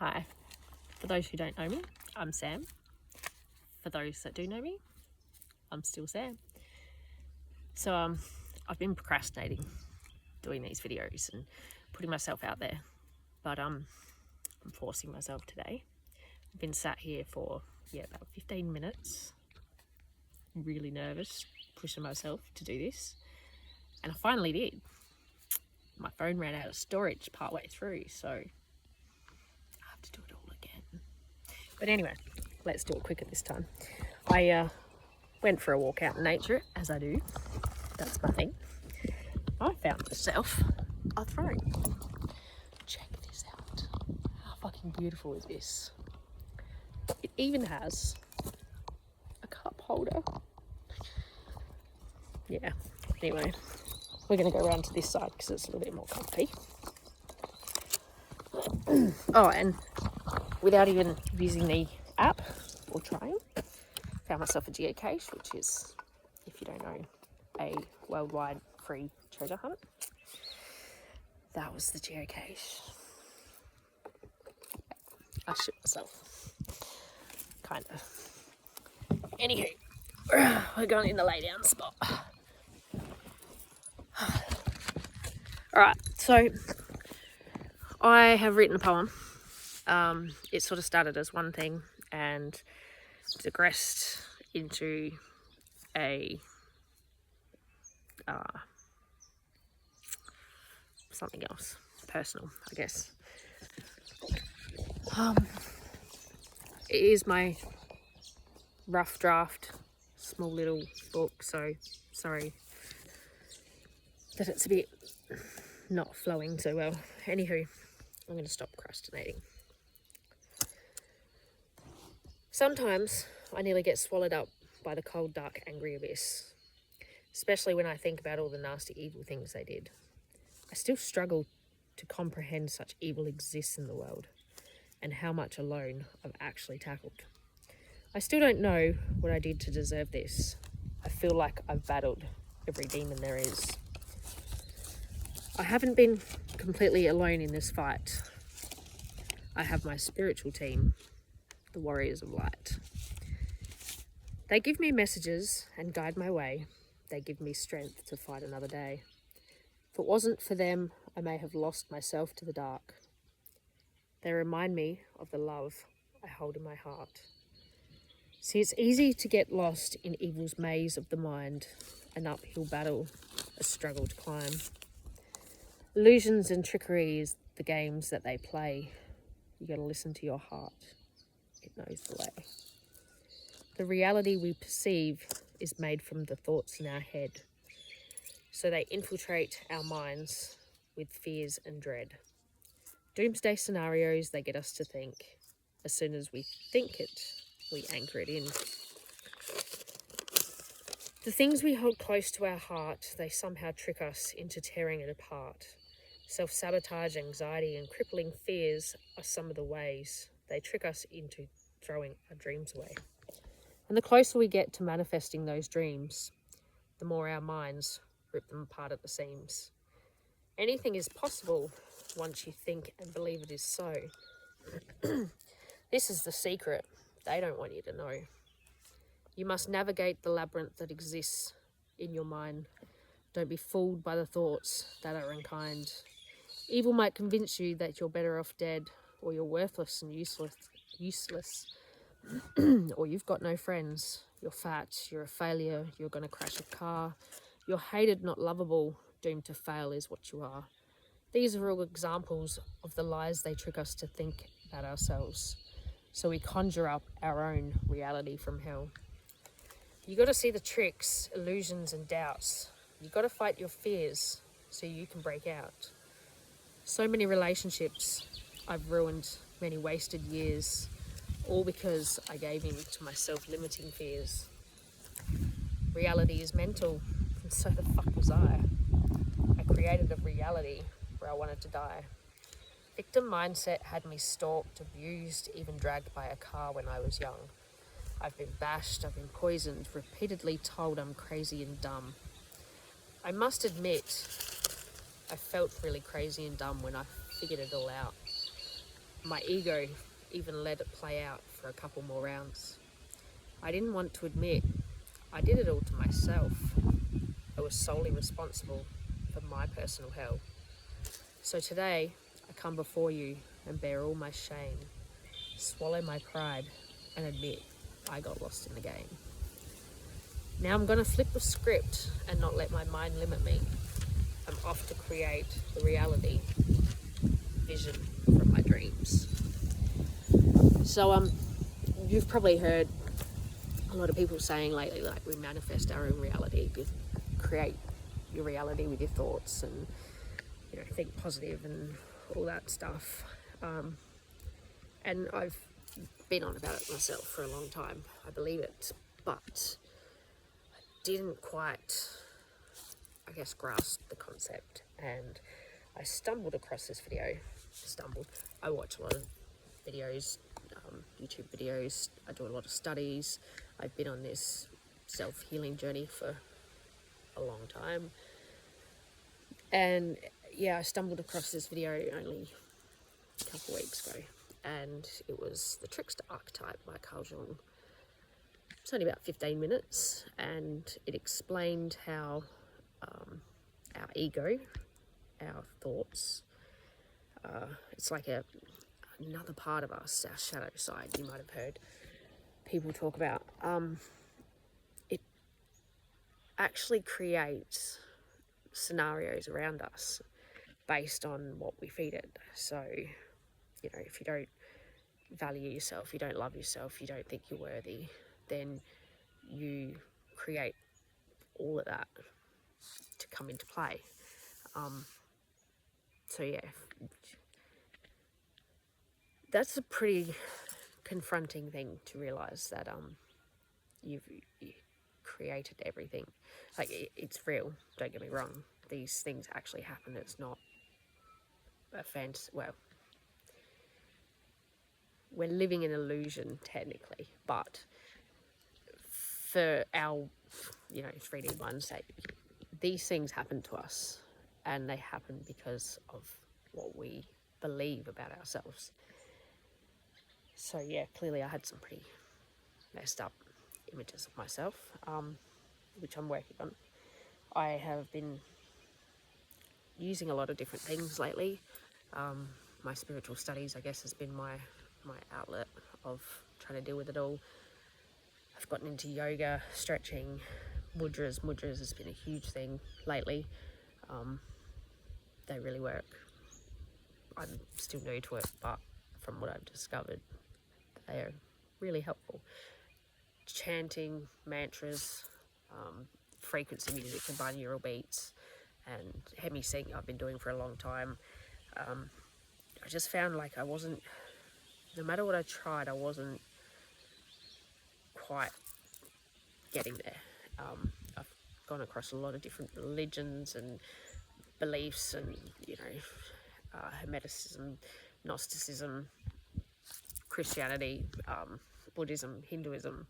Hi. For those who don't know me, I'm Sam. For those that do know me, I'm still Sam. So I've been procrastinating doing these videos and putting myself out there, but I'm forcing myself today. I've been sat here for about 15 minutes, really nervous, pushing myself to do this, and I finally did. My phone ran out of storage partway through, so I have to do it all again. But anyway, let's do it quicker this time. I went for a walk out in nature, as I do. That's my thing. I found myself a throne. Check this out. How fucking beautiful is this? It even has a cup holder. Yeah, anyway, we're going to go around to this side because it's a little bit more comfy. Oh, and without even using the app or trying, found myself a geocache, which is, if you don't know, a worldwide free treasure hunt. That was the geocache. I shit myself. Kind of. Anywho, we're going in the lay down spot. Alright, so I have written a poem. It sort of started as one thing and digressed into a something else, personal, I guess. It is my rough draft, small little book, so sorry that it's a bit not flowing so well. Anywho, I'm going to stop procrastinating. Sometimes I nearly get swallowed up by the cold, dark, angry abyss, especially when I think about all the nasty, evil things they did. I still struggle to comprehend such evil exists in the world and how much alone I've actually tackled. I still don't know what I did to deserve this. I feel like I've battled every demon there is. I haven't been completely alone in this fight. I have my spiritual team, the Warriors of Light. They give me messages and guide my way. They give me strength to fight another day. If it wasn't for them, I may have lost myself to the dark. They remind me of the love I hold in my heart. See, it's easy to get lost in evil's maze of the mind, an uphill battle, a struggle to climb. Illusions and trickery is the games that they play. You got to listen to your heart. It knows the way. The reality we perceive is made from the thoughts in our head. So they infiltrate our minds with fears and dread. Doomsday scenarios they get us to think. As soon as we think it, we anchor it in. The things we hold close to our heart, they somehow trick us into tearing it apart. Self-sabotage, anxiety, and crippling fears are some of the ways they trick us into throwing our dreams away. And the closer we get to manifesting those dreams, the more our minds rip them apart at the seams. Anything is possible once you think and believe it is so. This is the secret they don't want you to know. You must navigate the labyrinth that exists in your mind. Don't be fooled by the thoughts that are unkind. Evil might convince you that you're better off dead, or you're worthless and useless, or you've got no friends, you're fat, you're a failure, you're going to crash a car, you're hated, not lovable, doomed to fail is what you are. These are all examples of the lies they trick us to think about ourselves, so we conjure up our own reality from hell. You got to see the tricks, illusions and doubts. You got to fight your fears so you can break out. So many relationships I've ruined, many wasted years, all because I gave in to my self-limiting fears. Reality is mental, and so the fuck was I. I created a reality where I wanted to die. Victim mindset had me stalked, abused, even dragged by a car when I was young. I've been bashed, I've been poisoned, repeatedly told I'm crazy and dumb. I must admit, I felt really crazy and dumb when I figured it all out. my ego even let it play out for a couple more rounds. I didn't want to admit I did it all to myself. I was solely responsible for my personal hell. So today, I come before you and bear all my shame, swallow my pride, and admit I got lost in the game. Now I'm going to flip the script and not let my mind limit me. I'm off to create the reality, vision from my dreams. So you've probably heard a lot of people saying lately, like, we manifest our own reality. You create your reality with your thoughts, and think positive and all that stuff. And I've been on about it myself for a long time. I believe it, but I didn't quite, grasp the concept. And I stumbled across this video. I watch a lot of videos, YouTube videos. I do a lot of studies. I've been on this self-healing journey for a long time. And yeah, I stumbled across this video only a couple of weeks ago, and it was The Trickster Archetype by Carl Jung. It's only about 15 minutes, and it explained how our ego, our thoughts, it's like another part of us, our shadow side. You might have heard people talk about. It actually creates scenarios around us based on what we feed it. So, if you don't value yourself, you don't love yourself, you don't think you're worthy, then you create all of that to come into play. So yeah, that's a pretty confronting thing to realize, that you've created everything. Like, it's real, don't get me wrong, these things actually happen. It's not a fantasy. Well, we're living an illusion technically, but for our 3D mind state, these things happen to us, and they happen because of what we believe about ourselves. So yeah, clearly I had some pretty messed up images of myself, which I'm working on. I have been using a lot of different things lately. My spiritual studies, I guess, has been my outlet of trying to deal with it all. I've gotten into yoga, stretching, mudras. Mudras has been a huge thing lately. They really work. I'm still new to it, but from what I've discovered, they are really helpful. Chanting, mantras, frequency music and binaural beats, and hemi-sync I've been doing for a long time. I just found like no matter what I tried, I wasn't quite getting there. I've gone across a lot of different religions and beliefs, and Hermeticism, Gnosticism, Christianity, Buddhism, Hinduism,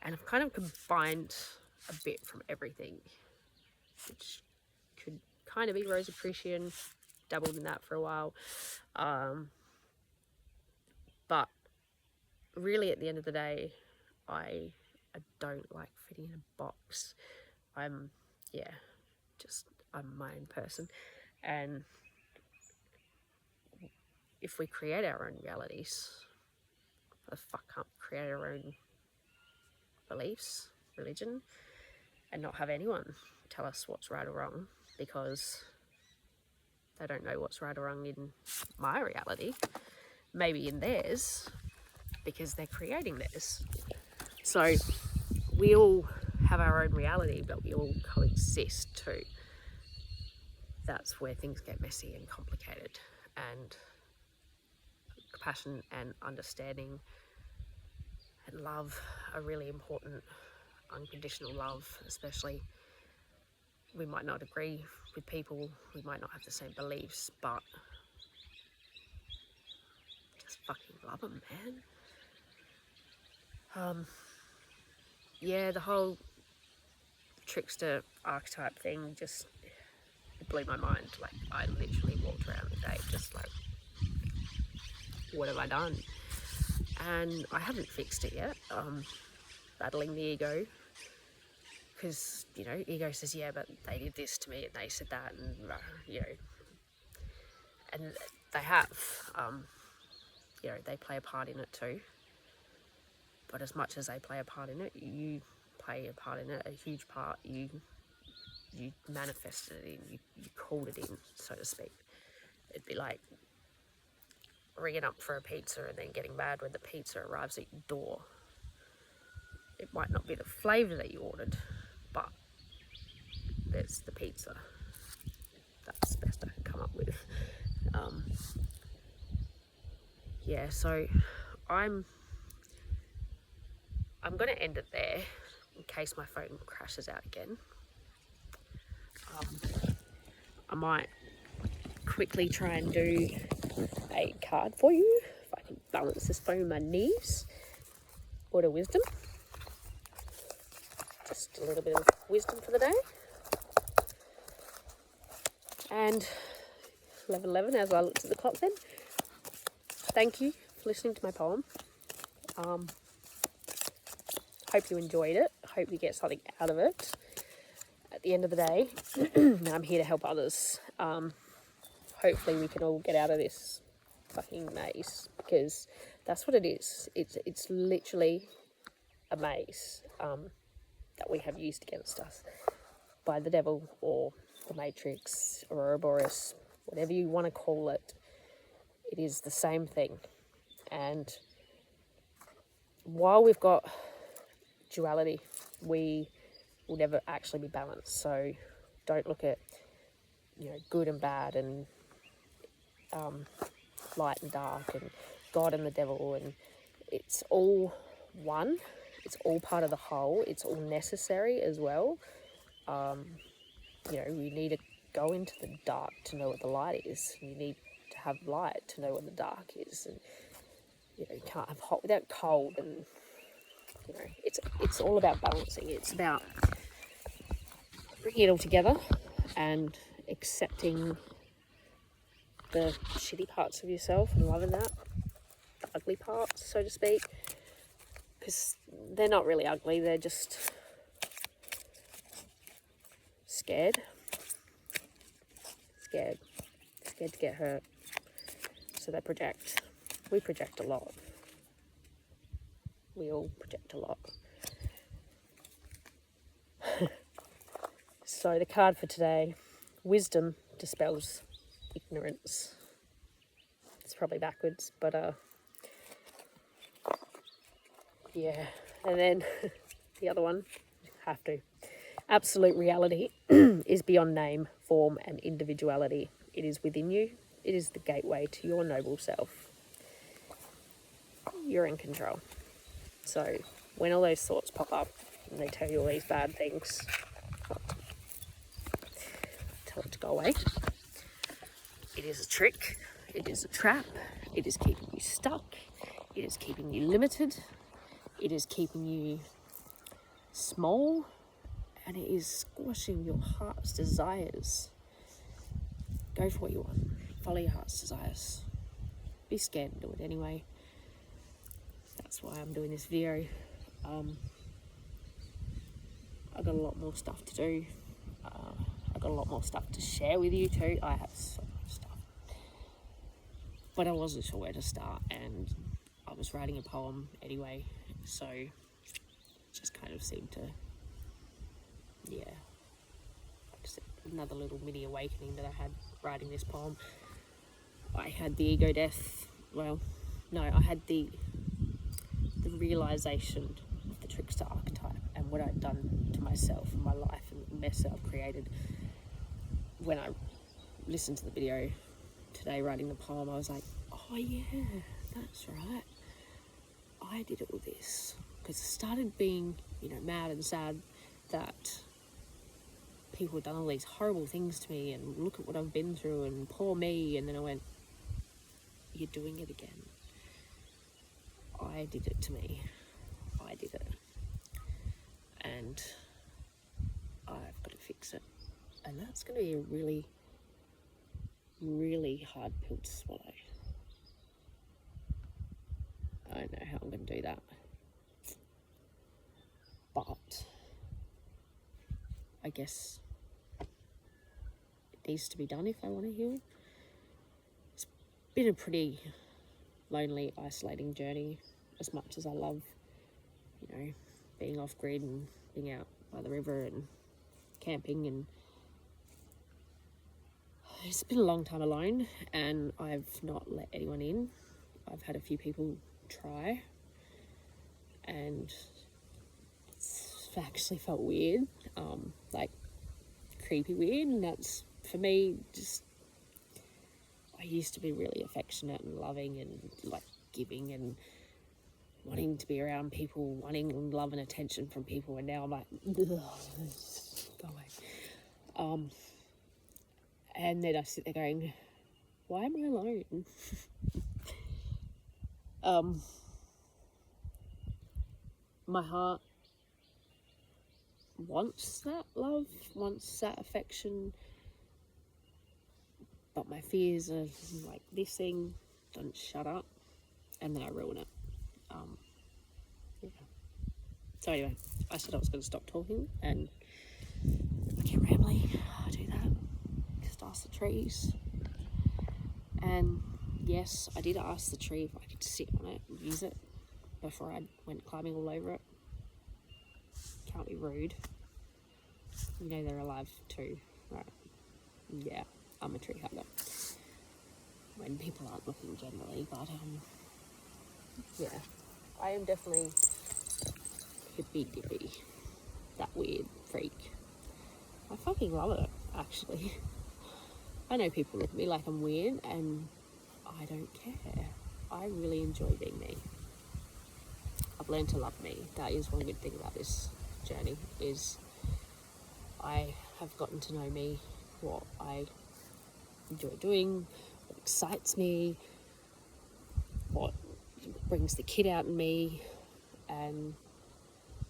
and I've kind of combined a bit from everything, which could kind of be Rosicrucian. Dabbled in that for a while, but really at the end of the day, I don't like fitting in a box. I'm my own person, and if we create our own realities, why the fuck can't we create our own beliefs, religion, and not have anyone tell us what's right or wrong, because they don't know what's right or wrong in my reality, maybe in theirs, because they're creating theirs. So we all have our own reality, but we all coexist too. That's where things get messy and complicated, and compassion and understanding and love are really important. Unconditional love, especially. We might not agree with people, we might not have the same beliefs, but just fucking love them, man. Yeah, the whole trickster archetype thing just blew my mind. Like, I literally walked around the day just like what have I done? And I haven't fixed it yet. Battling the ego, because, you know, ego says, yeah, but they did this to me and they said that, and, you know, and they have, you know, they play a part in it too. But as much as they play a part in it, you play a part in it, a huge part. You manifested it in, you called it in, so to speak. It'd be like ringing up for a pizza and then getting mad when the pizza arrives at your door. It might not be the flavour that you ordered, but there's the pizza. That's the best I can come up with. Yeah, so I'm going to end it there in case my phone crashes out again. I might quickly try and do a card for you, if I can balance this phone on my knees. Word of wisdom. Just a little bit of wisdom for the day. And 11:11 as I looked at the clock then. Thank you for listening to my poem. Hope you enjoyed it. Hope you get something out of it. At the end of the day, I'm here to help others. Hopefully we can all get out of this fucking maze, because that's what it is. It's literally a maze that we have used against us by the devil or the Matrix or Ouroboros, whatever you want to call it. It is the same thing. And while we've got duality, we will never actually be balanced. So don't look at, you know, good and bad, and light and dark, and God and the devil, and it's all one. It's all part of the whole. It's all necessary as well. You know, you need to go into the dark to know what the light is. You need to have light to know what the dark is. And, you know, you can't have hot without cold. And, you know, it's all about balancing. It's about bringing it all together and accepting the shitty parts of yourself and loving that, the ugly parts, so to speak, because they're not really ugly, they're just scared to get hurt, so they project. We project a lot. We all project a lot. So the card for today, wisdom dispels ignorance. It's probably backwards, but yeah. And then the other one, have to. Absolute reality is beyond name, form, and individuality. It is within you. It is the gateway to your noble self. You're in control. So when all those thoughts pop up and they tell you all these bad things, tell it to go away. It is a trick. It is a trap. It is keeping you stuck. It is keeping you limited. It is keeping you small. And it is squashing your heart's desires. Go for what you want. Follow your heart's desires. Be scared and do it anyway. That's why I'm doing this video. I've got a lot more stuff to do. I've got a lot more stuff to share with you too. I have so much stuff. But I wasn't sure where to start, and I was writing a poem anyway, so it just kind of seemed to, yeah, like I said, another little mini awakening that I had writing this poem. I had the ego death, well, no, I had the realisation of the trickster archetype and what I'd done to myself and my life and the mess that I've created. When I listened to the video today writing the poem, I was like, oh yeah, that's right. I did all this. Because I started being, you know, mad and sad that people had done all these horrible things to me, and look at what I've been through, and poor me. And then I went, you're doing it again. I did it to me. I did it. And I've got to fix it. And that's going to be a really, really hard pill to swallow. I don't know how I'm going to do that. But I guess it needs to be done if I want to heal. It's been a pretty lonely, isolating journey, as much as I love, you know, being off grid and being out by the river and camping, and it's been a long time alone, and I've not let anyone in. I've had a few people try, and it's actually felt weird, like creepy weird, and that's, for me, just, I used to be really affectionate and loving and like giving and wanting to be around people, wanting love and attention from people, and now I'm like, go away. And then I sit there going, why am I alone? My heart wants that love, wants that affection, but my fears are like, this thing doesn't shut up, and then I ruin it. Yeah. So anyway, I said I was going to stop talking, and I get rambling. I do that. Just ask the trees. And yes, I did ask the tree if I could sit on it and use it before I went climbing all over it. Can't be rude. You know they're alive too, right? Yeah, I'm a tree hugger. When people aren't looking generally, but yeah, I am definitely hippy dippy, that weird freak. I fucking love it, actually. I know people look at me like I'm weird, and I don't care. I really enjoy being me. I've learned to love me. That is one good thing about this journey, is I have gotten to know me, what I enjoy doing, what excites me, what brings the kid out in me, and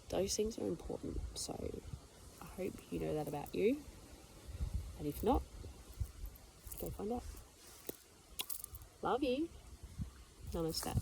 those things are important. So I hope you know that about you, and if not, go find out. Love you. Namaste.